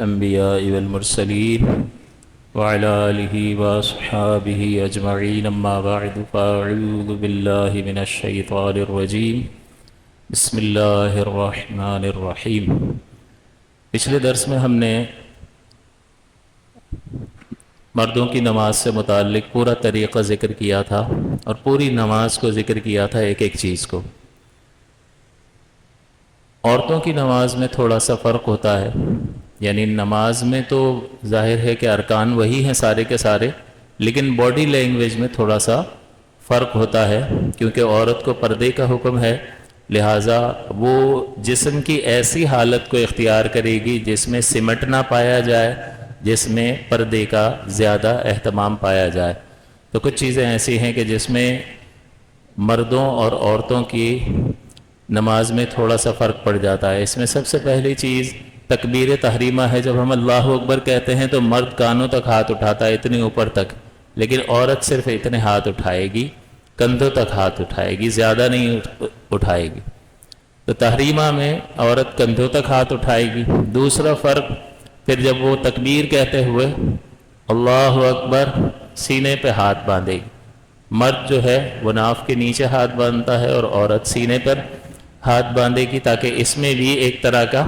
الأنبياء والمرسلين وعلى آله وأصحابه أجمعين أما بعد فأعوذ بالله من الشيطان الرجيم بسم الله الرحمن الرحیم۔ پچھلے درس میں ہم نے مردوں کی نماز سے متعلق پورا طریقہ ذکر کیا تھا اور پوری نماز کو ذکر کیا تھا، ایک ایک چیز کو۔ عورتوں کی نماز میں تھوڑا سا فرق ہوتا ہے، یعنی نماز میں تو ظاہر ہے کہ ارکان وہی ہیں سارے کے سارے، لیکن باڈی لینگویج میں تھوڑا سا فرق ہوتا ہے، کیونکہ عورت کو پردے کا حکم ہے، لہٰذا وہ جسم کی ایسی حالت کو اختیار کرے گی جس میں سمٹ نہ پایا جائے، جس میں پردے کا زیادہ اہتمام پایا جائے۔ تو کچھ چیزیں ایسی ہیں کہ جس میں مردوں اور عورتوں کی نماز میں تھوڑا سا فرق پڑ جاتا ہے۔ اس میں سب سے پہلی چیز تکبیر تحریمہ ہے۔ جب ہم اللہ اکبر کہتے ہیں تو مرد کانوں تک ہاتھ اٹھاتا ہے، اتنے اوپر تک، لیکن عورت صرف اتنے ہاتھ اٹھائے گی، کندھوں تک ہاتھ اٹھائے گی، زیادہ نہیں اٹھائے گی۔ تو تحریمہ میں عورت کندھوں تک ہاتھ اٹھائے گی۔ دوسرا فرق پھر جب وہ تکبیر کہتے ہوئے اللہ اکبر سینے پہ ہاتھ باندھے گی۔ مرد جو ہے وہ ناف کے نیچے ہاتھ باندھتا ہے اور عورت سینے پر ہاتھ باندھے گی، تاکہ اس میں بھی ایک طرح کا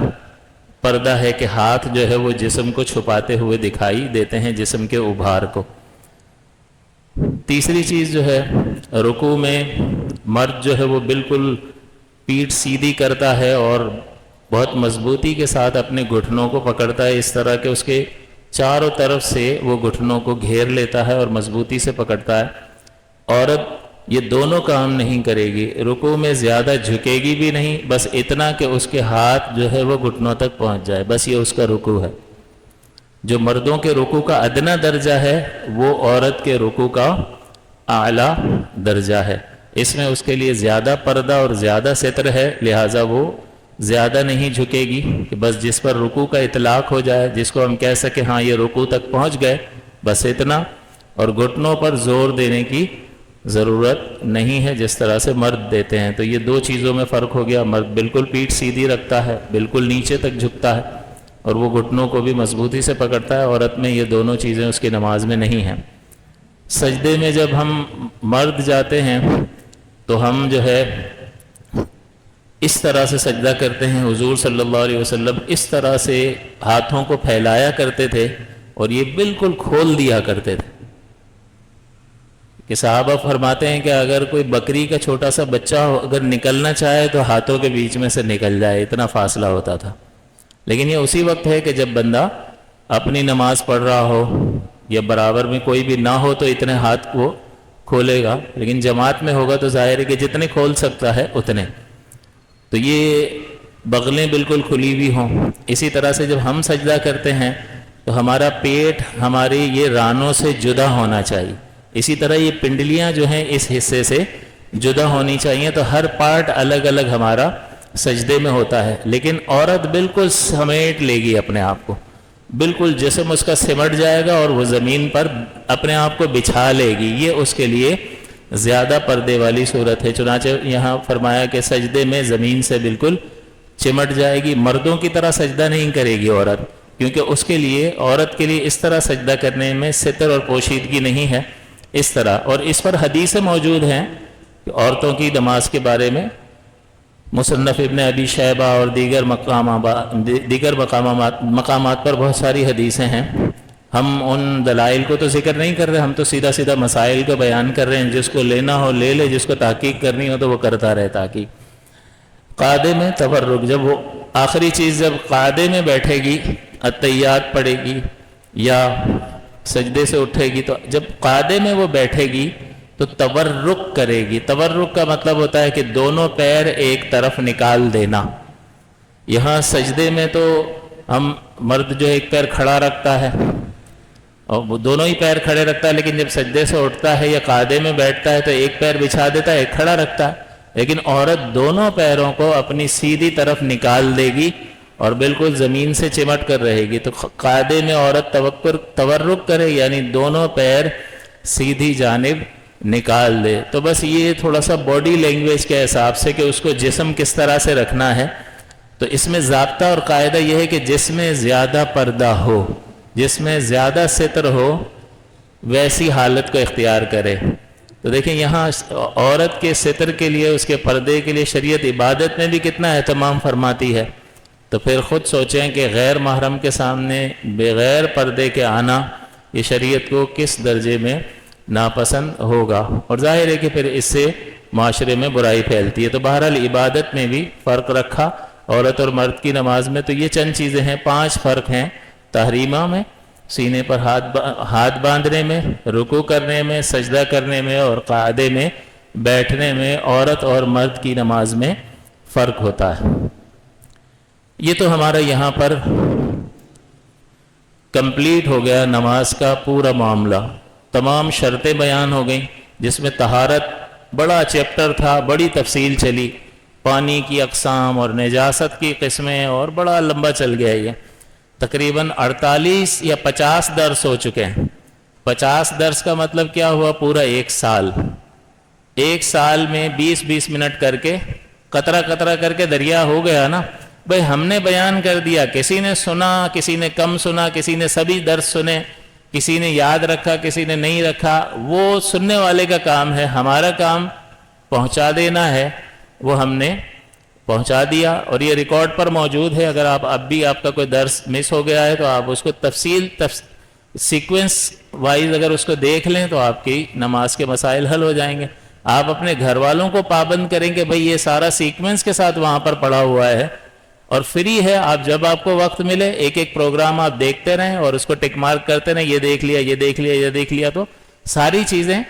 پردہ ہے کہ ہاتھ جو ہے وہ جسم کو چھپاتے ہوئے دکھائی دیتے ہیں، جسم کے ابھار کو۔ تیسری چیز جو ہے، رکوع میں مرد جو ہے وہ بالکل پیٹھ سیدھی کرتا ہے اور بہت مضبوطی کے ساتھ اپنے گھٹنوں کو پکڑتا ہے، اس طرح کہ اس کے چاروں طرف سے وہ گھٹنوں کو گھیر لیتا ہے اور مضبوطی سے پکڑتا ہے۔ عورت یہ دونوں کام نہیں کرے گی، رکوع میں زیادہ جھکے گی بھی نہیں، بس اتنا کہ اس کے ہاتھ جو ہے وہ گھٹنوں تک پہنچ جائے، بس یہ اس کا رکوع ہے۔ جو مردوں کے رکوع کا ادنا درجہ ہے وہ عورت کے رکوع کا اعلیٰ درجہ ہے۔ اس میں اس کے لیے زیادہ پردہ اور زیادہ ستر ہے، لہٰذا وہ زیادہ نہیں جھکے گی، کہ بس جس پر رکوع کا اطلاق ہو جائے، جس کو ہم کہہ سکیں ہاں یہ رکوع تک پہنچ گئے، بس اتنا، اور گھٹنوں پر زور دینے کی ضرورت نہیں ہے جس طرح سے مرد دیتے ہیں۔ تو یہ دو چیزوں میں فرق ہو گیا، مرد بالکل پیٹھ سیدھی رکھتا ہے، بالکل نیچے تک جھکتا ہے اور وہ گھٹنوں کو بھی مضبوطی سے پکڑتا ہے، عورت میں یہ دونوں چیزیں اس کی نماز میں نہیں ہیں۔ سجدے میں جب ہم مرد جاتے ہیں تو ہم جو ہے اس طرح سے سجدہ کرتے ہیں، حضور صلی اللہ علیہ وسلم اس طرح سے ہاتھوں کو پھیلایا کرتے تھے اور یہ بالکل کھول دیا کرتے تھے کہ صحابہ فرماتے ہیں کہ اگر کوئی بکری کا چھوٹا سا بچہ ہو، اگر نکلنا چاہے تو ہاتھوں کے بیچ میں سے نکل جائے، اتنا فاصلہ ہوتا تھا۔ لیکن یہ اسی وقت ہے کہ جب بندہ اپنی نماز پڑھ رہا ہو یا برابر میں کوئی بھی نہ ہو تو اتنے ہاتھ کو کھولے گا، لیکن جماعت میں ہوگا تو ظاہر ہے کہ جتنے کھول سکتا ہے اتنے۔ تو یہ بغلیں بالکل کھلی ہوئی ہوں۔ اسی طرح سے جب ہم سجدہ کرتے ہیں تو ہمارا پیٹ ہماری یہ رانوں سے جدا ہونا چاہیے، اسی طرح یہ پنڈلیاں جو ہیں اس حصے سے جدا ہونی چاہیے، تو ہر پارٹ الگ الگ ہمارا سجدے میں ہوتا ہے۔ لیکن عورت بالکل سمیٹ لے گی اپنے آپ کو، بالکل جسم اس کا سمٹ جائے گا اور وہ زمین پر اپنے آپ کو بچھا لے گی، یہ اس کے لیے زیادہ پردے والی صورت ہے۔ چنانچہ یہاں فرمایا کہ سجدے میں زمین سے بالکل چمٹ جائے گی، مردوں کی طرح سجدہ نہیں کرے گی عورت، کیونکہ اس کے لیے، عورت کے لیے اس طرح سجدہ کرنے میں ستر اور پوشیدگی نہیں ہے اس طرح۔ اور اس پر حدیثیں موجود ہیں کہ عورتوں کی نماز کے بارے میں، مصنف ابن ابی شیبہ اور دیگر مقامات پر بہت ساری حدیثیں ہیں۔ ہم ان دلائل کو تو ذکر نہیں کر رہے، ہم تو سیدھا سیدھا مسائل کو بیان کر رہے ہیں، جس کو لینا ہو لے لے، جس کو تحقیق کرنی ہو تو وہ کرتا رہے تحقیق۔ قعدے میں تورک، جب وہ آخری چیز جب قعدے میں بیٹھے گی، اتحیات پڑھے گی یا سجدے سے اٹھے گی، تو جب قعدے میں وہ بیٹھے گی تو تورک کرے گی۔ تورک کا مطلب ہوتا ہے کہ دونوں پیر ایک طرف نکال دینا۔ یہاں سجدے میں تو ہم مرد جو ایک پیر کھڑا رکھتا ہے اور وہ دونوں ہی پیر کھڑے رکھتا ہے، لیکن جب سجدے سے اٹھتا ہے یا قعدے میں بیٹھتا ہے تو ایک پیر بچھا دیتا ہے، ایک کھڑا رکھتا ہے۔ لیکن عورت دونوں پیروں کو اپنی سیدھی طرف نکال دے گی اور بالکل زمین سے چمٹ کر رہے گی۔ تو قعدے میں عورت تورک کرے، یعنی دونوں پیر سیدھی جانب نکال دے۔ تو بس یہ تھوڑا سا باڈی لینگویج کے حساب سے کہ اس کو جسم کس طرح سے رکھنا ہے، تو اس میں ضابطہ اور قاعدہ یہ ہے کہ جس میں زیادہ پردہ ہو، جس میں زیادہ ستر ہو، ویسی حالت کو اختیار کرے۔ تو دیکھیں یہاں عورت کے ستر کے لیے، اس کے پردے کے لیے شریعت عبادت میں بھی کتنا اہتمام فرماتی ہے، تو پھر خود سوچیں کہ غیر محرم کے سامنے بغیر پردے کے آنا یہ شریعت کو کس درجے میں ناپسند ہوگا، اور ظاہر ہے کہ پھر اس سے معاشرے میں برائی پھیلتی ہے۔ تو بہرحال عبادت میں بھی فرق رکھا عورت اور مرد کی نماز میں۔ تو یہ چند چیزیں ہیں، 5 فرق ہیں تحریمہ میں، سینے پر ہاتھ باندھنے میں، رکوع کرنے میں، سجدہ کرنے میں، اور قعدے میں بیٹھنے میں عورت اور مرد کی نماز میں فرق ہوتا ہے۔ یہ تو ہمارا یہاں پر کمپلیٹ ہو گیا نماز کا پورا معاملہ، تمام شرطیں بیان ہو گئیں، جس میں طہارت بڑا چیپٹر تھا، بڑی تفصیل چلی، پانی کی اقسام اور نجاست کی قسمیں، اور بڑا لمبا چل گیا یہ۔ تقریباً 48 یا 50 درس ہو چکے ہیں۔ 50 درس کا مطلب کیا ہوا؟ پورا 1 سال۔ 1 سال میں 20-20 منٹ کر کے، قطرہ قطرہ کر کے دریا ہو گیا نا۔ بھئی ہم نے بیان کر دیا، کسی نے سنا، کسی نے کم سنا، کسی نے سبھی درس سنے، کسی نے یاد رکھا، کسی نے نہیں رکھا، وہ سننے والے کا کام ہے۔ ہمارا کام پہنچا دینا ہے، وہ ہم نے پہنچا دیا، اور یہ ریکارڈ پر موجود ہے۔ اگر اب بھی آپ کا کوئی درس مس ہو گیا ہے تو آپ اس کو سیکوینس وائز اگر اس کو دیکھ لیں تو آپ کی نماز کے مسائل حل ہو جائیں گے۔ آپ اپنے گھر والوں کو پابند کریں کہ بھئی یہ سارا سیکوینس کے ساتھ وہاں پر پڑا ہوا ہے، اور فری ہے، آپ جب آپ کو وقت ملے ایک ایک پروگرام آپ دیکھتے رہیں اور اس کو ٹک مارک کرتے رہیں، یہ دیکھ لیا، یہ دیکھ لیا، یہ دیکھ لیا، تو ساری چیزیں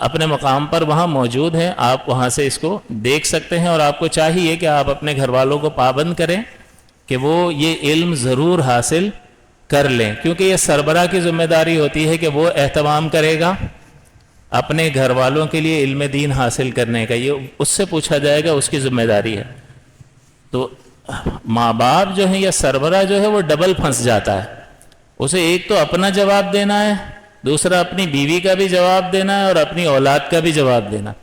اپنے مقام پر وہاں موجود ہیں، آپ وہاں سے اس کو دیکھ سکتے ہیں۔ اور آپ کو چاہیے کہ آپ اپنے گھر والوں کو پابند کریں کہ وہ یہ علم ضرور حاصل کر لیں، کیونکہ یہ سربراہ کی ذمہ داری ہوتی ہے کہ وہ اہتمام کرے گا اپنے گھر والوں کے لیے علم دین حاصل کرنے کا، یہ اس سے پوچھا جائے گا، اس کی ذمہ داری ہے۔ تو ماں باپ جو ہیں یا سربراہ جو ہے وہ ڈبل پھنس جاتا ہے، اسے ایک تو اپنا جواب دینا ہے، دوسرا اپنی بیوی کا بھی جواب دینا ہے، اور اپنی اولاد کا بھی جواب دینا۔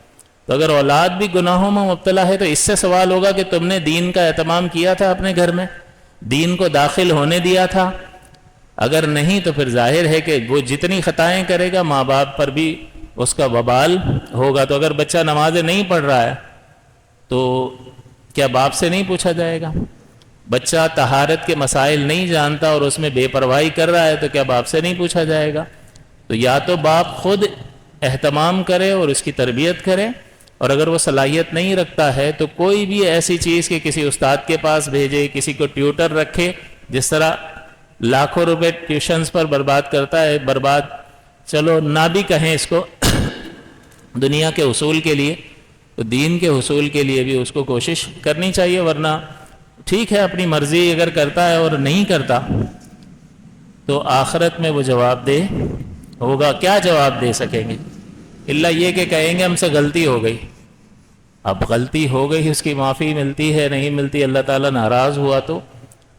تو اگر اولاد بھی گناہوں میں مبتلا ہے تو اس سے سوال ہوگا کہ تم نے دین کا اہتمام کیا تھا اپنے گھر میں، دین کو داخل ہونے دیا تھا؟ اگر نہیں تو پھر ظاہر ہے کہ وہ جتنی خطائیں کرے گا ماں باپ پر بھی اس کا وبال ہوگا۔ تو اگر بچہ نمازیں نہیں پڑھ رہا ہے تو کیا باپ سے نہیں پوچھا جائے گا؟ بچہ طہارت کے مسائل نہیں جانتا اور اس میں بے پرواہی کر رہا ہے تو کیا باپ سے نہیں پوچھا جائے گا؟ تو یا تو باپ خود اہتمام کرے اور اس کی تربیت کرے، اور اگر وہ صلاحیت نہیں رکھتا ہے تو کوئی بھی ایسی چیز کہ کسی استاد کے پاس بھیجے، کسی کو ٹیوٹر رکھے، جس طرح لاکھوں روپے ٹیوشنز پر برباد کرتا ہے، برباد چلو نہ بھی کہیں اس کو دنیا کے حصول کے لیے، تو دین کے حصول کے لیے بھی اس کو کوشش کرنی چاہیے، ورنہ ٹھیک ہے اپنی مرضی اگر کرتا ہے اور نہیں کرتا تو آخرت میں وہ جواب دہ ہوگا۔ کیا جواب دے سکیں گے؟ الا یہ کہ کہیں گے ہم سے غلطی ہو گئی۔ اب غلطی ہو گئی، اس کی معافی ملتی ہے نہیں ملتی، اللہ تعالیٰ ناراض ہوا تو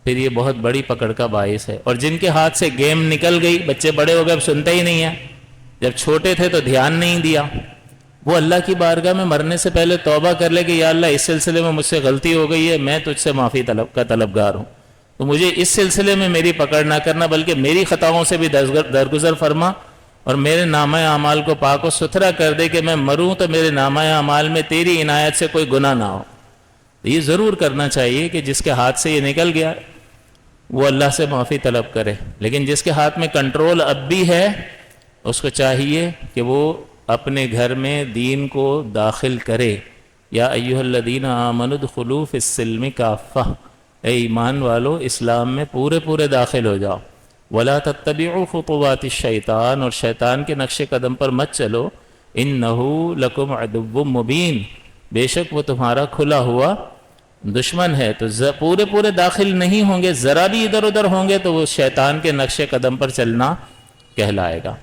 پھر یہ بہت بڑی پکڑ کا باعث ہے۔ اور جن کے ہاتھ سے گیم نکل گئی، بچے بڑے ہو گئے اب سنتے ہی نہیں ہیں، جب چھوٹے تھے تو دھیان نہیں دیا، وہ اللہ کی بارگاہ میں مرنے سے پہلے توبہ کر لے کہ یا اللہ اس سلسلے میں مجھ سے غلطی ہو گئی ہے، میں تجھ سے معافی طلبگار ہوں، تو مجھے اس سلسلے میں میری پکڑ نہ کرنا، بلکہ میری خطاؤں سے بھی درگزر فرما، اور میرے نامہ اعمال کو پاک و ستھرا کر دے کہ میں مروں تو میرے نامہ اعمال میں تیری عنایت سے کوئی گناہ نہ ہو۔ یہ ضرور کرنا چاہیے کہ جس کے ہاتھ سے یہ نکل گیا وہ اللہ سے معافی طلب کرے، لیکن جس کے ہاتھ میں کنٹرول اب بھی ہے اس کو چاہیے کہ وہ اپنے گھر میں دین کو داخل کرے۔ یا ایھا الذین آمنوا ادخلوا فی السلم کافہ، اے ایمان والو اسلام میں پورے داخل ہو جاؤ۔ ولا تتبعوا خطوات الشیطان، اور شیطان کے نقش قدم پر مت چلو، انہ لکم عدو مبین، بے شک وہ تمہارا کھلا ہوا دشمن ہے۔ تو پورے داخل نہیں ہوں گے، ذرا بھی ادھر ادھر ہوں گے تو وہ شیطان کے نقش قدم پر چلنا کہلائے گا۔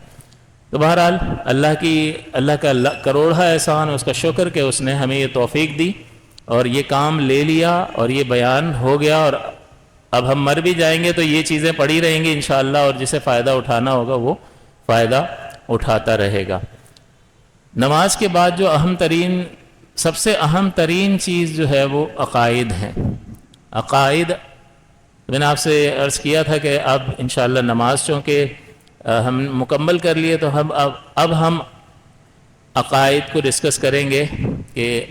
تو بہرحال اللہ کا کروڑا احسان، اس کا شکر کہ اس نے ہمیں یہ توفیق دی اور یہ کام لے لیا اور یہ بیان ہو گیا، اور اب ہم مر بھی جائیں گے تو یہ چیزیں پڑی رہیں گی انشاءاللہ، اور جسے فائدہ اٹھانا ہوگا وہ فائدہ اٹھاتا رہے گا۔ نماز کے بعد جو سب سے اہم ترین چیز جو ہے وہ عقائد ہیں۔ عقائد، میں نے آپ سے عرض کیا تھا کہ اب انشاءاللہ نماز چونکہ ہم مکمل کر لیے تو اب ہم عقائد کو ڈسکس کریں گے کہ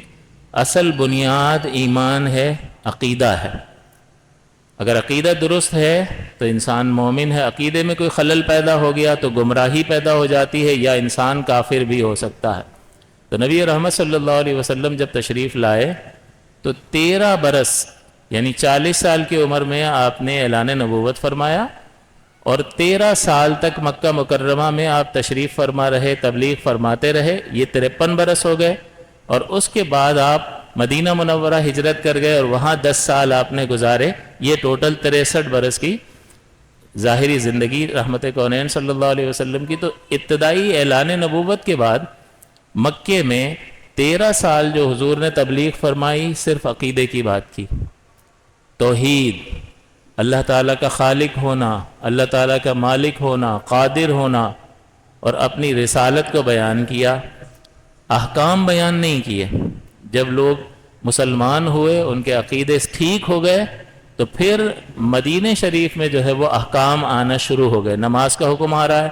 اصل بنیاد ایمان ہے، عقیدہ ہے۔ اگر عقیدہ درست ہے تو انسان مومن ہے، عقیدے میں کوئی خلل پیدا ہو گیا تو گمراہی پیدا ہو جاتی ہے یا انسان کافر بھی ہو سکتا ہے۔ تو نبی رحمت صلی اللہ علیہ وسلم جب تشریف لائے تو 13 برس یعنی 40 سال کی عمر میں آپ نے اعلان نبوت فرمایا، اور 13 سال تک مکہ مکرمہ میں آپ تشریف فرما رہے، تبلیغ فرماتے رہے، یہ 53 برس ہو گئے۔ اور اس کے بعد آپ مدینہ منورہ ہجرت کر گئے اور وہاں 10 سال آپ نے گزارے، یہ ٹوٹل 63 برس کی ظاہری زندگی رحمت کونین صلی اللہ علیہ وسلم کی۔ تو ابتدائی اعلان نبوت کے بعد مکے میں 13 سال جو حضور نے تبلیغ فرمائی، صرف عقیدے کی بات کی، توحید، اللہ تعالیٰ کا خالق ہونا، اللہ تعالیٰ کا مالک ہونا، قادر ہونا، اور اپنی رسالت کو بیان کیا، احکام بیان نہیں کیے۔ جب لوگ مسلمان ہوئے، ان کے عقیدے ٹھیک ہو گئے، تو پھر مدینہ شریف میں جو ہے وہ احکام آنا شروع ہو گئے۔ نماز کا حکم آ رہا ہے،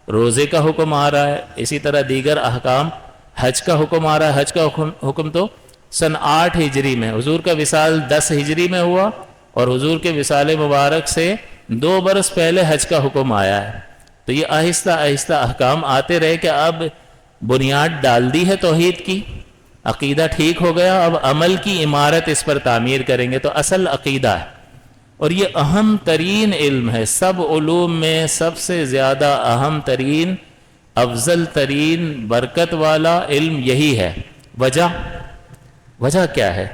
روزے کا حکم آ رہا ہے، اسی طرح دیگر احکام، حج کا حکم آ رہا ہے۔ حج کا حکم تو سن 8 ہجری میں، حضور کا وصال 10 ہجری میں ہوا، اور حضور کے وصال مبارک سے 2 برس پہلے حج کا حکم آیا ہے۔ تو یہ آہستہ آہستہ احکام آتے رہے کہ اب بنیاد ڈال دی ہے توحید کی، عقیدہ ٹھیک ہو گیا، اب عمل کی عمارت اس پر تعمیر کریں گے۔ تو اصل عقیدہ ہے، اور یہ اہم ترین علم ہے، سب علوم میں سب سے زیادہ اہم ترین، افضل ترین، برکت والا علم یہی ہے۔ وجہ کیا ہے؟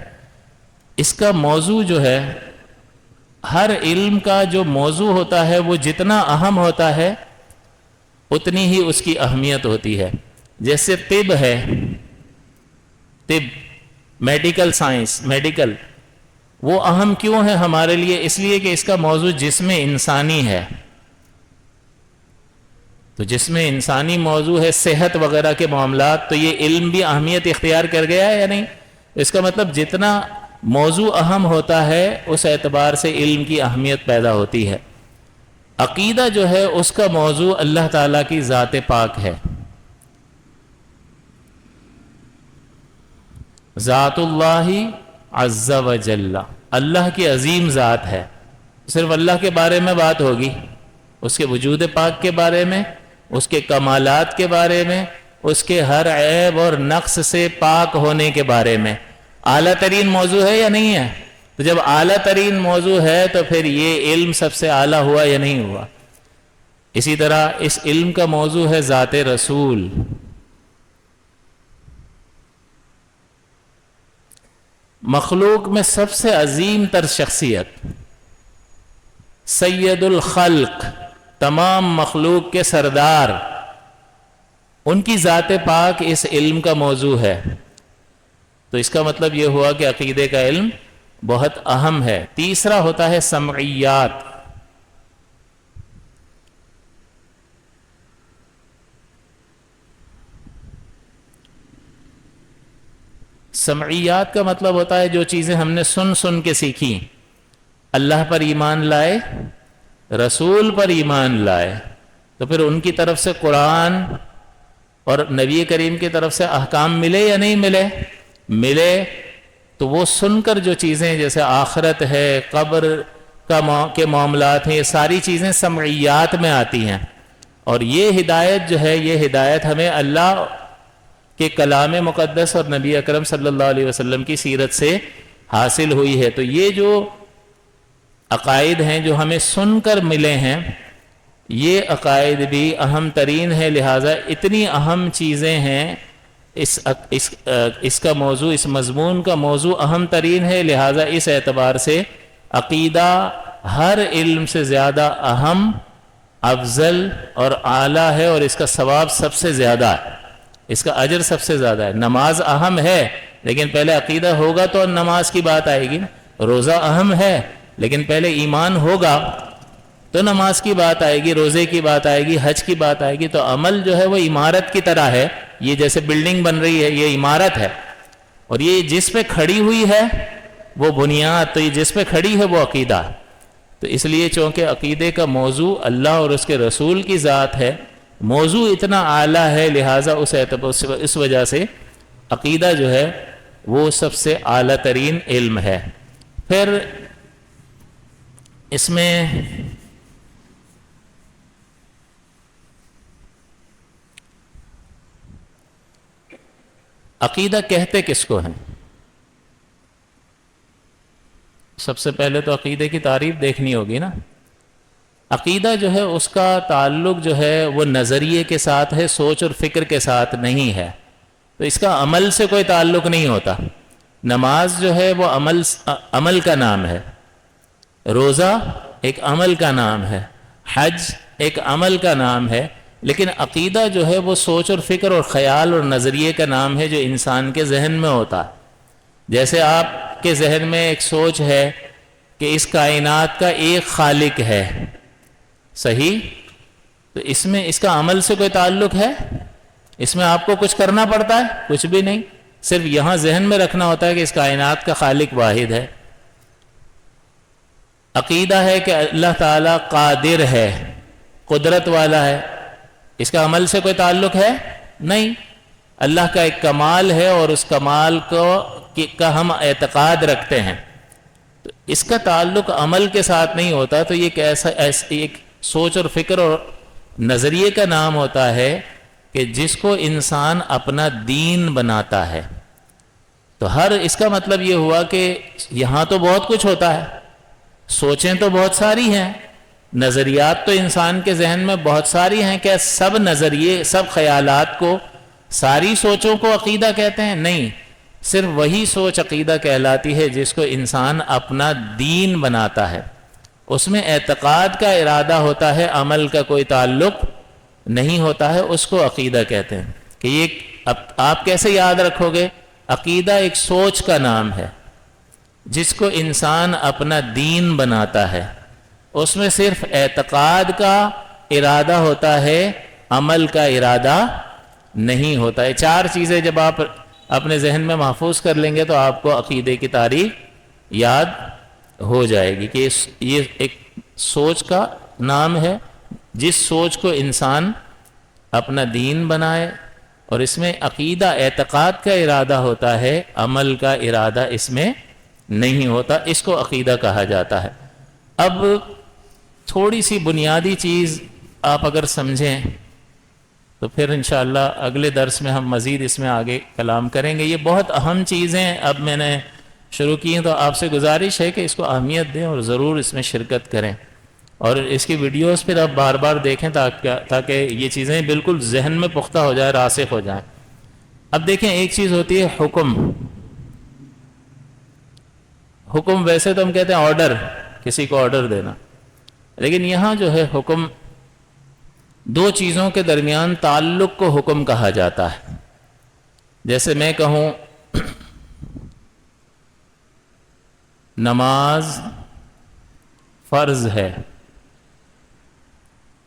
اس کا موضوع جو ہے، ہر علم کا جو موضوع ہوتا ہے وہ جتنا اہم ہوتا ہے اتنی ہی اس کی اہمیت ہوتی ہے۔ جیسے طب ہے، طب، میڈیکل سائنس، میڈیکل، وہ اہم کیوں ہے ہمارے لیے؟ اس لیے کہ اس کا موضوع جسم انسانی ہے۔ تو جسم انسانی موضوع ہے، صحت وغیرہ کے معاملات، تو یہ علم بھی اہمیت اختیار کر گیا ہے یا نہیں؟ اس کا مطلب جتنا موضوع اہم ہوتا ہے اس اعتبار سے علم کی اہمیت پیدا ہوتی ہے۔ عقیدہ جو ہے اس کا موضوع اللہ تعالیٰ کی ذات پاک ہے، ذات اللہ عز و جل، اللہ کی عظیم ذات ہے۔ صرف اللہ کے بارے میں بات ہوگی، اس کے وجود پاک کے بارے میں، اس کے کمالات کے بارے میں، اس کے ہر عیب اور نقص سے پاک ہونے کے بارے میں۔ اعلیٰ ترین موضوع ہے یا نہیں ہے؟ تو جب اعلیٰ ترین موضوع ہے تو پھر یہ علم سب سے اعلیٰ ہوا یا نہیں ہوا؟ اسی طرح اس علم کا موضوع ہے ذات رسول۔ مخلوق میں سب سے عظیم تر شخصیت، سید الخلق، تمام مخلوق کے سردار، ان کی ذات پاک اس علم کا موضوع ہے۔ تو اس کا مطلب یہ ہوا کہ عقیدے کا علم بہت اہم ہے۔ تیسرا ہوتا ہے سمعیات۔ سمعیات کا مطلب ہوتا ہے جو چیزیں ہم نے سن کے سیکھی، اللہ پر ایمان لائے، رسول پر ایمان لائے، تو پھر ان کی طرف سے قرآن اور نبی کریم کی طرف سے احکام ملے یا نہیں ملے؟ ملے، تو وہ سن کر جو چیزیں جیسے آخرت ہے، قبر کے معاملات ہیں، یہ ساری چیزیں سمعیات میں آتی ہیں۔ اور یہ ہدایت جو ہے، یہ ہدایت ہمیں اللہ کہ کلام مقدس اور نبی اکرم صلی اللہ علیہ وسلم کی سیرت سے حاصل ہوئی ہے۔ تو یہ جو عقائد ہیں جو ہمیں سن کر ملے ہیں، یہ عقائد بھی اہم ترین ہے، لہٰذا اتنی اہم چیزیں ہیں، اس کا موضوع، اس مضمون کا موضوع اہم ترین ہے، لہٰذا اس اعتبار سے عقیدہ ہر علم سے زیادہ اہم، افضل اور اعلیٰ ہے، اور اس کا ثواب سب سے زیادہ ہے، اس کا اجر سب سے زیادہ ہے۔ نماز اہم ہے، لیکن پہلے عقیدہ ہوگا تو نماز کی بات آئے گی۔ روزہ اہم ہے، لیکن پہلے ایمان ہوگا تو نماز کی بات آئے گی، روزے کی بات آئے گی، حج کی بات آئے گی۔ تو عمل جو ہے وہ عمارت کی طرح ہے، یہ جیسے بلڈنگ بن رہی ہے، یہ عمارت ہے، اور یہ جس پہ کھڑی ہوئی ہے وہ بنیاد، تو یہ جس پہ کھڑی ہے وہ عقیدہ. تو اس لیے چونکہ عقیدے کا موضوع اللہ اور اس کے رسول کی ذات ہے، موضوع اتنا اعلیٰ ہے، لہٰذا اس وجہ سے عقیدہ جو ہے وہ سب سے اعلیٰ ترین علم ہے. پھر اس میں عقیدہ کہتے کس کو ہیں؟ سب سے پہلے تو عقیدے کی تعریف دیکھنی ہوگی نا. عقیدہ جو ہے اس کا تعلق جو ہے وہ نظریے کے ساتھ ہے، سوچ اور فکر کے ساتھ نہیں ہے. تو اس کا عمل سے کوئی تعلق نہیں ہوتا. نماز جو ہے وہ عمل کا نام ہے، روزہ ایک عمل کا نام ہے، حج ایک عمل کا نام ہے. لیکن عقیدہ جو ہے وہ سوچ اور فکر اور خیال اور نظریے کا نام ہے جو انسان کے ذہن میں ہوتا ہے. جیسے آپ کے ذہن میں ایک سوچ ہے کہ اس کائنات کا ایک خالق ہے، صحیح؟ تو اس میں اس کا عمل سے کوئی تعلق ہے؟ اس میں آپ کو کچھ کرنا پڑتا ہے؟ کچھ بھی نہیں، صرف یہاں ذہن میں رکھنا ہوتا ہے کہ اس کائنات کا خالق واحد ہے. عقیدہ ہے کہ اللہ تعالیٰ قادر ہے، قدرت والا ہے. اس کا عمل سے کوئی تعلق ہے؟ نہیں. اللہ کا ایک کمال ہے اور اس کمال کا ہم اعتقاد رکھتے ہیں. تو اس کا تعلق عمل کے ساتھ نہیں ہوتا. تو یہ ایک سوچ اور فکر اور نظریے کا نام ہوتا ہے کہ جس کو انسان اپنا دین بناتا ہے. تو اس کا مطلب یہ ہوا کہ یہاں تو بہت کچھ ہوتا ہے، سوچیں تو بہت ساری ہیں، نظریات تو انسان کے ذہن میں بہت ساری ہیں. کیا سب نظریے، سب خیالات کو، ساری سوچوں کو عقیدہ کہتے ہیں؟ نہیں. صرف وہی سوچ عقیدہ کہلاتی ہے جس کو انسان اپنا دین بناتا ہے. اس میں اعتقاد کا ارادہ ہوتا ہے، عمل کا کوئی تعلق نہیں ہوتا ہے. اس کو عقیدہ کہتے ہیں. کہ یہ آپ کیسے یاد رکھو گے؟ عقیدہ ایک سوچ کا نام ہے جس کو انسان اپنا دین بناتا ہے. اس میں صرف اعتقاد کا ارادہ ہوتا ہے، عمل کا ارادہ نہیں ہوتا ہے. 4 چیزیں جب آپ اپنے ذہن میں محفوظ کر لیں گے تو آپ کو عقیدے کی تعریف یاد ہو جائے گی کہ یہ ایک سوچ کا نام ہے جس سوچ کو انسان اپنا دین بنائے، اور اس میں عقیدہ اعتقاد کا ارادہ ہوتا ہے، عمل کا ارادہ اس میں نہیں ہوتا. اس کو عقیدہ کہا جاتا ہے. اب تھوڑی سی بنیادی چیز آپ اگر سمجھیں تو پھر انشاءاللہ اگلے درس میں ہم مزید اس میں آگے کلام کریں گے. یہ بہت اہم چیزیں اب میں نے شروع کی ہیں، تو آپ سے گزارش ہے کہ اس کو اہمیت دیں اور ضرور اس میں شرکت کریں، اور اس کی ویڈیوز پھر آپ بار بار دیکھیں تاکہ یہ چیزیں بالکل ذہن میں پختہ ہو جائیں، راسخ ہو جائیں. اب دیکھیں، ایک چیز ہوتی ہے حکم. حکم ویسے تو ہم کہتے ہیں آرڈر، کسی کو آرڈر دینا، لیکن یہاں جو ہے حکم 2 چیزوں کے درمیان تعلق کو حکم کہا جاتا ہے. جیسے میں کہوں نماز فرض ہے،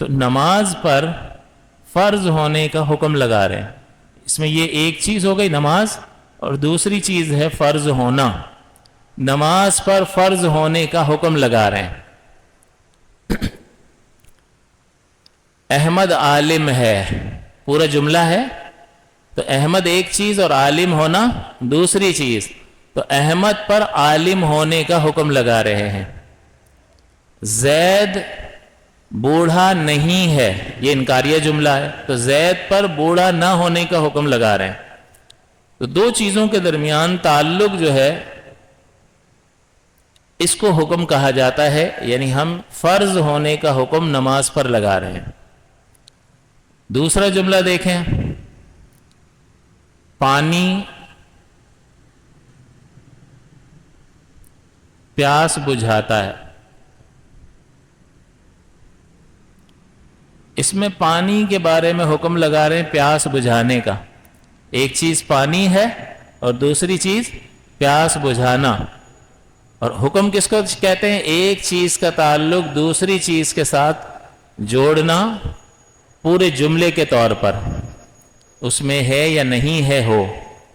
تو نماز پر فرض ہونے کا حکم لگا رہے ہیں. اس میں یہ ایک چیز ہو گئی نماز، اور دوسری چیز ہے فرض ہونا. نماز پر فرض ہونے کا حکم لگا رہے ہیں. احمد عالم ہے، پورا جملہ ہے، تو احمد ایک چیز اور عالم ہونا دوسری چیز. تو احمد پر عالم ہونے کا حکم لگا رہے ہیں. زید بوڑھا نہیں ہے، یہ انکاریہ جملہ ہے، تو زید پر بوڑھا نہ ہونے کا حکم لگا رہے ہیں. تو 2 چیزوں کے درمیان تعلق جو ہے اس کو حکم کہا جاتا ہے. یعنی ہم فرض ہونے کا حکم نماز پر لگا رہے ہیں. دوسرا جملہ دیکھیں، پانی پیاس بجھاتا ہے. اس میں پانی کے بارے میں حکم لگا رہے ہیں پیاس بجھانے کا. ایک چیز پانی ہے اور دوسری چیز پیاس بجھانا. اور حکم کس کو کہتے ہیں؟ ایک چیز کا تعلق دوسری چیز کے ساتھ جوڑنا پورے جملے کے طور پر. اس میں ہے یا نہیں ہے ہو،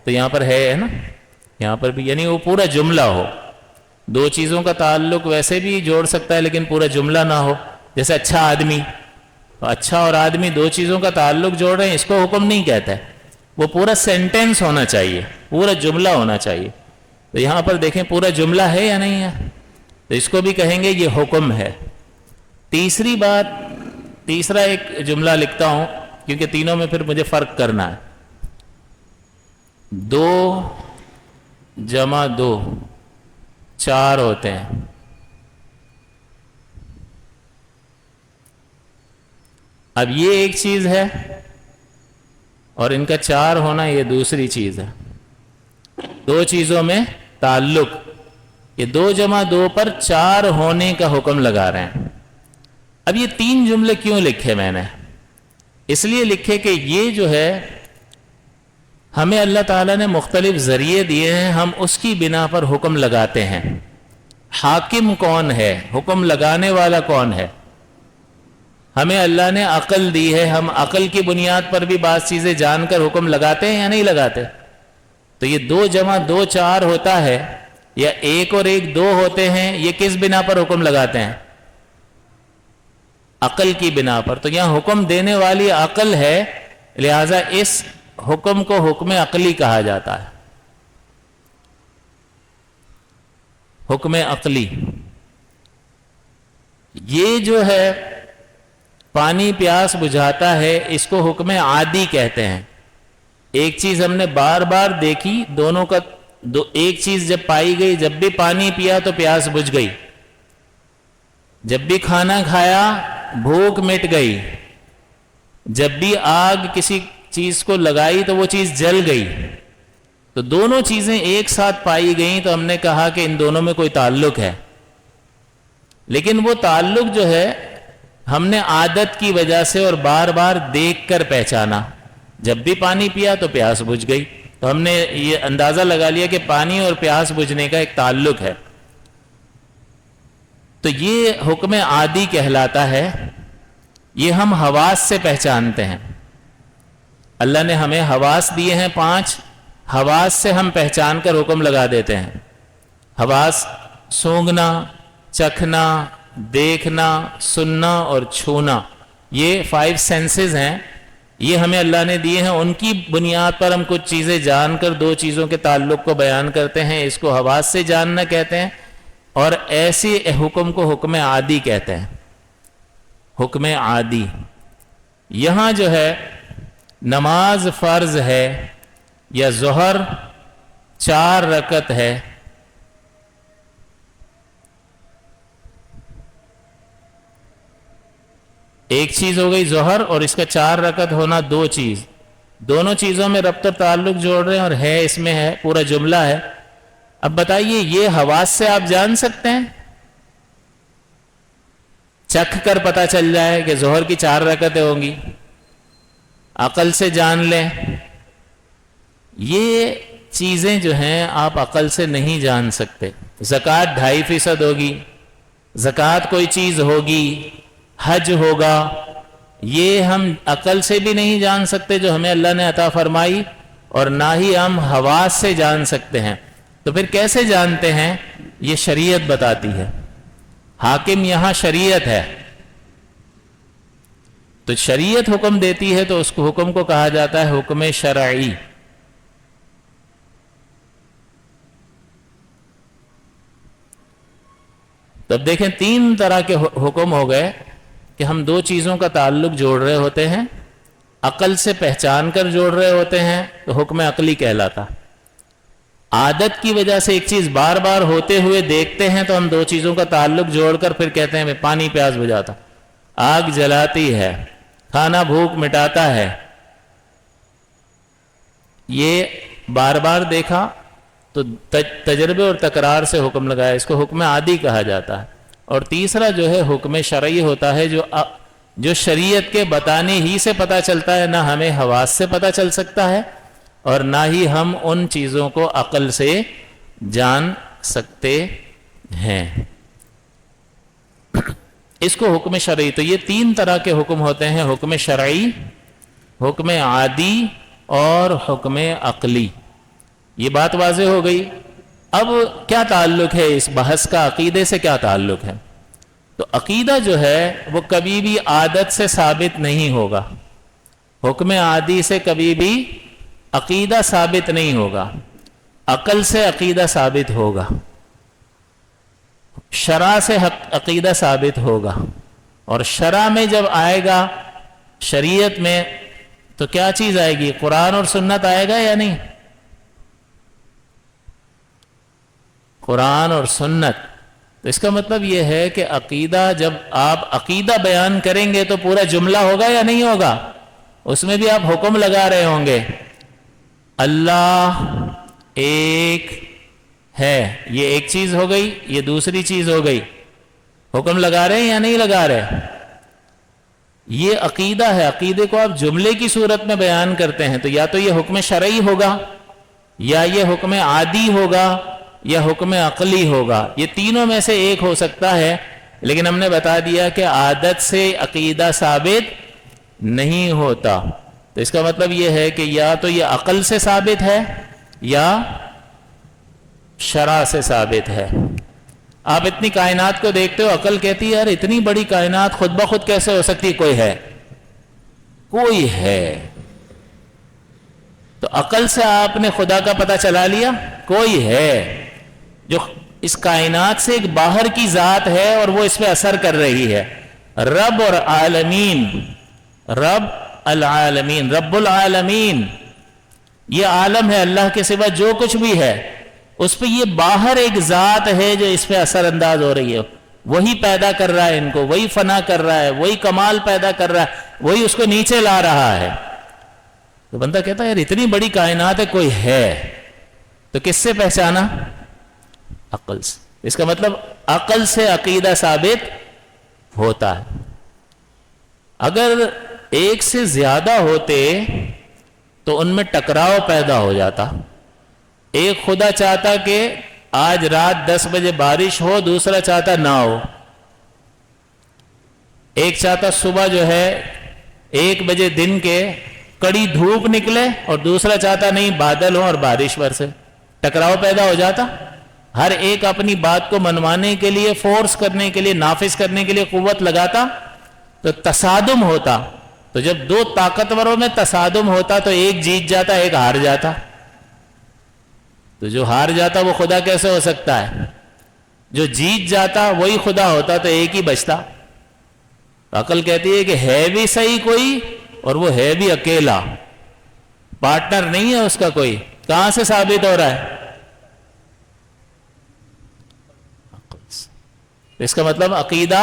تو یہاں پر ہے نا، یہاں پر بھی، یعنی وہ پورا جملہ ہو. دو چیزوں کا تعلق ویسے بھی جوڑ سکتا ہے لیکن پورا جملہ نہ ہو، جیسے اچھا آدمی، تو اچھا اور آدمی دو چیزوں کا تعلق جوڑ رہے ہیں، اس کو حکم نہیں کہتا ہے، وہ پورا سینٹینس ہونا چاہیے، پورا جملہ ہونا چاہیے. تو یہاں پر دیکھیں پورا جملہ ہے یا نہیں ہے، تو اس کو بھی کہیں گے یہ حکم ہے. تیسری بات، تیسرا ایک جملہ لکھتا ہوں کیونکہ تینوں میں پھر مجھے فرق کرنا ہے. 2 + 2 4 ہوتے ہیں. اب یہ ایک چیز ہے اور ان کا 4 ہونا یہ دوسری چیز ہے. دو چیزوں میں تعلق، یہ 2 + 2 پر 4 ہونے کا حکم لگا رہے ہیں. اب یہ 3 جملے کیوں لکھے میں نے؟ اس لیے لکھے کہ یہ جو ہے ہمیں اللہ تعالیٰ نے مختلف ذریعے دیے ہیں، ہم اس کی بنا پر حکم لگاتے ہیں. حاکم کون ہے، حکم لگانے والا کون ہے؟ ہمیں اللہ نے عقل دی ہے، ہم عقل کی بنیاد پر بھی بعض چیزیں جان کر حکم لگاتے ہیں یا نہیں لگاتے؟ تو یہ 2 + 2 4 ہوتا ہے، یا 1 اور 1 2 ہوتے ہیں، یہ کس بنا پر حکم لگاتے ہیں؟ عقل کی بنا پر. تو یہاں حکم دینے والی عقل ہے، لہذا اس حکم کو حکم عقلی کہا جاتا ہے. حکم عقلی یہ جو ہے پانی پیاس بجھاتا ہے، اس کو حکم عادی کہتے ہیں. ایک چیز ہم نے بار بار دیکھی، دونوں کا ایک چیز جب پائی گئی، جب بھی پانی پیا تو پیاس بجھ گئی، جب بھی کھانا کھایا بھوک مٹ گئی، جب بھی آگ کسی چیز کو لگائی تو وہ چیز جل گئی. تو دونوں چیزیں ایک ساتھ پائی گئیں تو ہم نے کہا کہ ان دونوں میں کوئی تعلق ہے. لیکن وہ تعلق جو ہے ہم نے عادت کی وجہ سے اور بار بار دیکھ کر پہچانا. جب بھی پانی پیا تو پیاس بجھ گئی، تو ہم نے یہ اندازہ لگا لیا کہ پانی اور پیاس بجھنے کا ایک تعلق ہے. تو یہ حکم عادی کہلاتا ہے. یہ ہم حواس سے پہچانتے ہیں. اللہ نے ہمیں حواس دیے ہیں 5، حواس سے ہم پہچان کر حکم لگا دیتے ہیں. حواس سونگھنا، چکھنا، دیکھنا، سننا اور چھونا، یہ 5 سینسز ہیں. یہ ہمیں اللہ نے دیے ہیں، ان کی بنیاد پر ہم کچھ چیزیں جان کر 2 چیزوں کے تعلق کو بیان کرتے ہیں. اس کو حواس سے جاننا کہتے ہیں، اور ایسے حکم کو حکم عادی کہتے ہیں. حکم عادی. یہاں جو ہے نماز فرض ہے یا ظہر 4 رکعت ہے، ایک چیز ہو گئی ظہر، اور اس کا 4 رکعت ہونا 2 چیز. دونوں چیزوں میں ربط اور تعلق جوڑ رہے ہیں، اور ہے اس میں ہے، پورا جملہ ہے. اب بتائیے یہ حواس سے آپ جان سکتے ہیں؟ چکھ کر پتہ چل جائے کہ ظہر کی 4 رکعتیں ہوں گی، عقل سے جان لیں. یہ چیزیں جو ہیں آپ عقل سے نہیں جان سکتے. زکوٰۃ 2.5% ہوگی، زکوٰۃ کوئی چیز ہوگی، حج ہوگا، یہ ہم عقل سے بھی نہیں جان سکتے جو ہمیں اللہ نے عطا فرمائی، اور نہ ہی ہم حواس سے جان سکتے ہیں. تو پھر کیسے جانتے ہیں؟ یہ شریعت بتاتی ہے. حاکم یہاں شریعت ہے، تو شریعت حکم دیتی ہے تو اس کو حکم کو کہا جاتا ہے حکم شرعی. تب دیکھیں 3 طرح کے حکم ہو گئے کہ ہم 2 چیزوں کا تعلق جوڑ رہے ہوتے ہیں، عقل سے پہچان کر جوڑ رہے ہوتے ہیں تو حکم عقلی کہلاتا. عادت کی وجہ سے ایک چیز بار بار ہوتے ہوئے دیکھتے ہیں تو ہم 2 چیزوں کا تعلق جوڑ کر پھر کہتے ہیں پانی پیاس بجھاتا، آگ جلاتی ہے، کھانا بھوک مٹاتا ہے. یہ بار بار دیکھا تو تجربے اور تکرار سے حکم لگایا، اس کو حکم عادی کہا جاتا ہے. اور تیسرا جو ہے حکم شرعی ہوتا ہے، جو شریعت کے بتانے ہی سے پتہ چلتا ہے، نہ ہمیں حواس سے پتہ چل سکتا ہے اور نہ ہی ہم ان چیزوں کو عقل سے جان سکتے ہیں. اس کو حکم شرعی. تو یہ 3 طرح کے حکم ہوتے ہیں، حکم شرعی، حکم عادی اور حکم عقلی. یہ بات واضح ہو گئی اب کیا تعلق ہے اس بحث کا عقیدے سے؟ کیا تعلق ہے؟ تو عقیدہ جو ہے وہ کبھی بھی عادت سے ثابت نہیں ہوگا، حکم عادی سے کبھی بھی عقیدہ ثابت نہیں ہوگا، عقل سے عقیدہ ثابت ہوگا، شرع سے عقیدہ ثابت ہوگا. اور شرع میں جب آئے گا، شریعت میں، تو کیا چیز آئے گی؟ قرآن اور سنت آئے گا یا نہیں؟ قرآن اور سنت. تو اس کا مطلب یہ ہے کہ عقیدہ، جب آپ عقیدہ بیان کریں گے تو پورا جملہ ہوگا یا نہیں ہوگا؟ اس میں بھی آپ حکم لگا رہے ہوں گے، اللہ ایک ہے، یہ ایک چیز ہو گئی، یہ دوسری چیز ہو گئی. حکم لگا رہے ہیں یا نہیں لگا رہے؟ یہ عقیدہ ہے. عقیدے کو آپ جملے کی صورت میں بیان کرتے ہیں تو یا تو یہ حکم شرعی ہوگا، یا یہ حکم عادی ہوگا، یا حکم عقلی ہوگا. یہ تینوں میں سے ایک ہو سکتا ہے. لیکن ہم نے بتا دیا کہ عادت سے عقیدہ ثابت نہیں ہوتا. تو اس کا مطلب یہ ہے کہ یا تو یہ عقل سے ثابت ہے یا شرع سے ثابت ہے. آپ اتنی کائنات کو دیکھتے ہو، عقل کہتی ہے یار اتنی بڑی کائنات خود بخود کیسے ہو سکتی؟ کوئی ہے، کوئی ہے. تو عقل سے آپ نے خدا کا پتہ چلا لیا، کوئی ہے جو اس کائنات سے ایک باہر کی ذات ہے اور وہ اس پہ اثر کر رہی ہے. رب اور عالمین، رب العالمین، رب العالمین، یہ عالم ہے اللہ کے سوا جو کچھ بھی ہے، اس پہ یہ باہر ایک ذات ہے جو اس پہ اثر انداز ہو رہی ہے. وہی پیدا کر رہا ہے ان کو، وہی فنا کر رہا ہے، وہی کمال پیدا کر رہا ہے، وہی اس کو نیچے لا رہا ہے. تو بندہ کہتا ہے یار اتنی بڑی کائنات ہے، کوئی ہے. تو کس سے پہچانا؟ عقل سے. اس کا مطلب عقل سے عقیدہ ثابت ہوتا ہے. اگر ایک سے زیادہ ہوتے تو ان میں ٹکراؤ پیدا ہو جاتا. ایک خدا چاہتا کہ آج رات 10 بجے بارش ہو، دوسرا چاہتا نہ ہو. ایک چاہتا صبح جو ہے 1 بجے دن کے کڑی دھوپ نکلے، اور دوسرا چاہتا نہیں بادل ہو اور بارش برسے. ٹکراؤ پیدا ہو جاتا. ہر ایک اپنی بات کو منوانے کے لیے، فورس کرنے کے لیے، نافذ کرنے کے لیے قوت لگاتا، تو تصادم ہوتا. تو جب دو طاقتوروں میں تصادم ہوتا تو ایک جیت جاتا، ایک ہار جاتا. تو جو ہار جاتا وہ خدا کیسے ہو سکتا ہے؟ جو جیت جاتا وہی خدا ہوتا تو ایک ہی بچتا. عقل کہتی ہے کہ ہے بھی صحیح کوئی، اور وہ ہے بھی اکیلا، پارٹنر نہیں ہے اس کا کوئی. کہاں سے ثابت ہو رہا ہے؟ اس کا مطلب عقیدہ.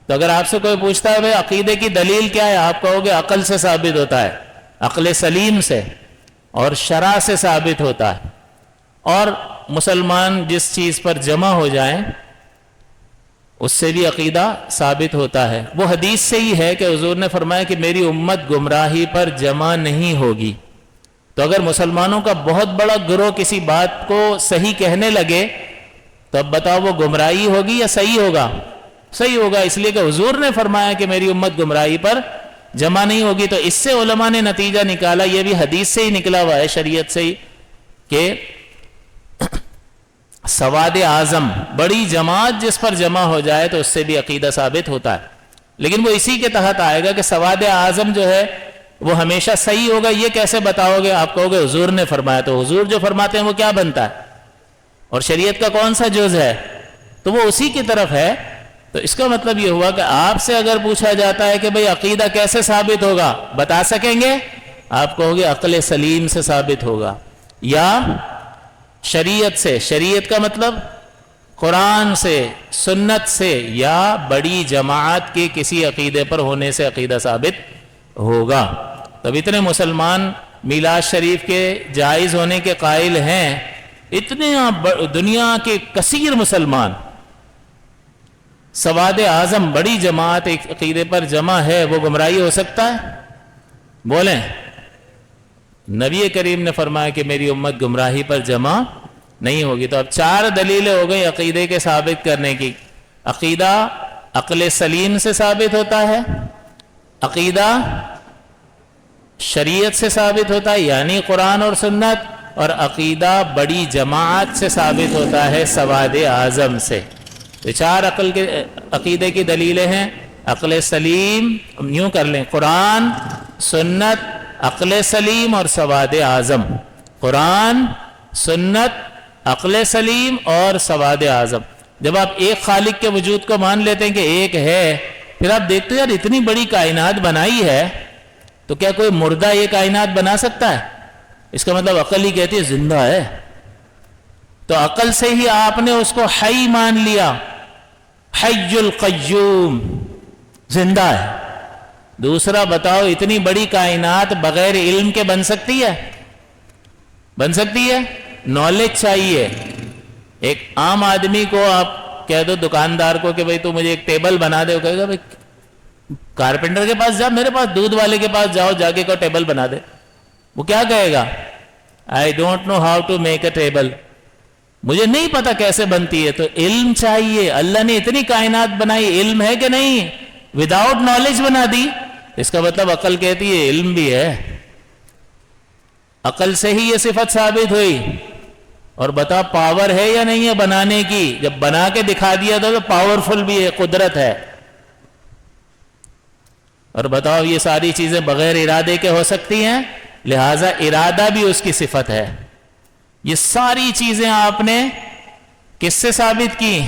تو اگر آپ سے کوئی پوچھتا ہے بھائی عقیدے کی دلیل کیا ہے، آپ کہو گے عقل سے ثابت ہوتا ہے، عقل سلیم سے، اور شرع سے ثابت ہوتا ہے. اور مسلمان جس چیز پر جمع ہو جائیں اس سے بھی عقیدہ ثابت ہوتا ہے. وہ حدیث سے ہی ہے کہ حضور نے فرمایا کہ میری امت گمراہی پر جمع نہیں ہوگی. تو اگر مسلمانوں کا بہت بڑا گروہ کسی بات کو صحیح کہنے لگے تو اب بتاؤ وہ گمراہی ہوگی یا صحیح ہوگا؟ صحیح ہوگا. اس لیے کہ حضور نے فرمایا کہ میری امت گمراہی پر جمع نہیں ہوگی. تو اس سے علماء نے نتیجہ نکالا، یہ بھی حدیث سے ہی نکلا ہوا ہے، شریعت سے ہی، کہ سواد اعظم، بڑی جماعت جس پر جمع ہو جائے تو اس سے بھی عقیدہ ثابت ہوتا ہے. لیکن وہ اسی کے تحت آئے گا کہ سواد اعظم جو ہے وہ ہمیشہ صحیح ہوگا. یہ کیسے بتاؤ گے؟ آپ کہو گے حضور نے فرمایا. تو حضور جو فرماتے ہیں وہ کیا بنتا ہے؟ اور شریعت کا کون سا جز ہے؟ تو وہ اسی کی طرف ہے. تو اس کا مطلب یہ ہوا کہ آپ سے اگر پوچھا جاتا ہے کہ بھئی عقیدہ کیسے ثابت ہوگا، بتا سکیں گے؟ آپ کہو گے عقل سلیم سے ثابت ہوگا، یا شریعت سے. شریعت کا مطلب قرآن سے، سنت سے، یا بڑی جماعت کے کسی عقیدے پر ہونے سے عقیدہ ثابت ہوگا. تب اتنے مسلمان میلاد شریف کے جائز ہونے کے قائل ہیں، اتنے دنیا کے کثیر مسلمان، سواد اعظم بڑی جماعت ایک عقیدے پر جمع ہے، وہ گمراہی ہو سکتا ہے؟ بولیں. نبی کریم نے فرمایا کہ میری امت گمراہی پر جمع نہیں ہوگی. تو اب 4 دلیلیں ہو گئی عقیدے کے ثابت کرنے کی. عقیدہ عقل سلیم سے ثابت ہوتا ہے، عقیدہ شریعت سے ثابت ہوتا ہے یعنی قرآن اور سنت، اور عقیدہ بڑی جماعت سے ثابت ہوتا ہے سواد اعظم سے. تو 4 عقل کے عقیدے کی دلیلیں ہیں. عقل سلیم، یوں کر لیں، قرآن، سنت، عقل سلیم اور سواد اعظم. قرآن، سنت، عقل سلیم اور سواد اعظم. جب آپ ایک خالق کے وجود کو مان لیتے ہیں کہ ایک ہے، پھر آپ دیکھتے ہیں یار اتنی بڑی کائنات بنائی ہے، تو کیا کوئی مردہ یہ کائنات بنا سکتا ہے؟ اس کا مطلب عقل ہی کہتی ہے زندہ ہے. تو عقل سے ہی آپ نے اس کو حی مان لیا، حی القیوم، زندہ ہے. دوسرا بتاؤ، اتنی بڑی کائنات بغیر علم کے بن سکتی ہے؟ بن سکتی ہے؟ نالج چاہیے. ایک عام آدمی کو آپ کہہ دو، دکاندار کو، کہ بھئی تو مجھے ایک ٹیبل بنا دے، وہ کہے گا بھئی کارپینٹر کے پاس جا، میرے پاس دودھ والے کے پاس جاؤ، جا کے کو ٹیبل بنا دے. وہ کیا کہے گا؟ I don't know how to make a table. مجھے نہیں پتا کیسے بنتی ہے. تو علم چاہیے. اللہ نے اتنی کائنات بنائی، علم ہے کہ نہیں؟ وداؤٹ نالج بنا دی. اس کا مطلب عقل کہتی ہے علم بھی ہے. عقل سے ہی یہ صفت ثابت ہوئی. اور بتا پاور ہے یا نہیں ہے بنانے کی؟ جب بنا کے دکھا دیا تو پاورفل بھی ہے، قدرت ہے. اور بتاؤ یہ ساری چیزیں بغیر ارادے کے ہو سکتی ہیں؟ لہذا ارادہ بھی اس کی صفت ہے. یہ ساری چیزیں آپ نے کس سے ثابت کی؟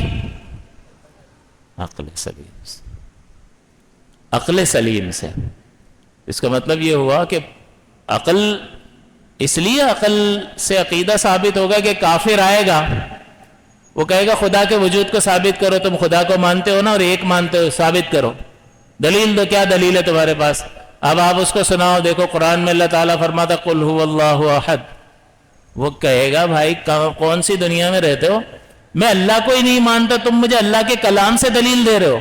عقل سلیم سے. عقل سلیم سے. اس کا مطلب یہ ہوا کہ عقل، اس لیے عقل سے عقیدہ ثابت ہوگا کہ کافر آئے گا، وہ کہے گا خدا کے وجود کو ثابت کرو. تم خدا کو مانتے ہو نا، اور ایک مانتے ہو، ثابت کرو، دلیل دو. کیا دلیل ہے تمہارے پاس؟ اب آپ اس کو سناؤ. دیکھو قرآن میں اللہ تعالیٰ فرماتا قل هو اللہ احد. وہ کہے گا بھائی کون سی دنیا میں رہتے ہو؟ میں اللہ کو ہی نہیں مانتا، تم مجھے اللہ کے کلام سے دلیل دے رہے ہو.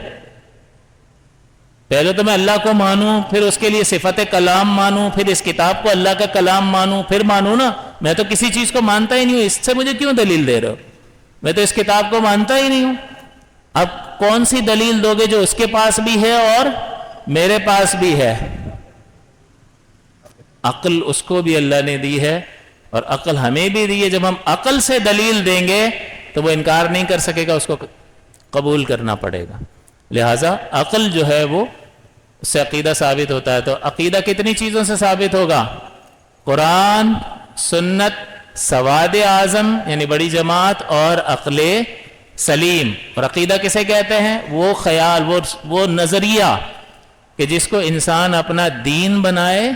پہلے تو میں اللہ کو مانوں، پھر اس کے لیے صفت کلام مانوں، پھر اس کتاب کو اللہ کا کلام مانوں، پھر مانوں نا. میں تو کسی چیز کو مانتا ہی نہیں ہوں، اس سے مجھے کیوں دلیل دے رہے ہو؟ میں تو اس کتاب کو مانتا ہی نہیں ہوں. اب کون سی دلیل دو گے جو اس کے پاس بھی ہے اور میرے پاس بھی ہے؟ عقل اس کو بھی اللہ نے دی ہے اور عقل ہمیں بھی دی ہے. جب ہم عقل سے دلیل دیں گے تو وہ انکار نہیں کر سکے گا، اس کو قبول کرنا پڑے گا. لہٰذا عقل جو ہے وہ اس سے عقیدہ ثابت ہوتا ہے. تو عقیدہ کتنی چیزوں سے ثابت ہوگا؟ قرآن، سنت، سواد اعظم یعنی بڑی جماعت اور عقل سلیم. اور عقیدہ کسے کہتے ہیں؟ وہ خیال، وہ نظریہ کہ جس کو انسان اپنا دین بنائے،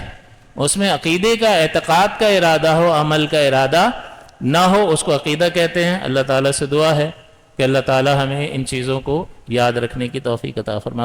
اس میں عقیدے کا، اعتقاد کا ارادہ ہو، عمل کا ارادہ نہ ہو، اس کو عقیدہ کہتے ہیں. اللہ تعالیٰ سے دعا ہے کہ اللہ تعالیٰ ہمیں ان چیزوں کو یاد رکھنے کی توفیق عطا فرمائے.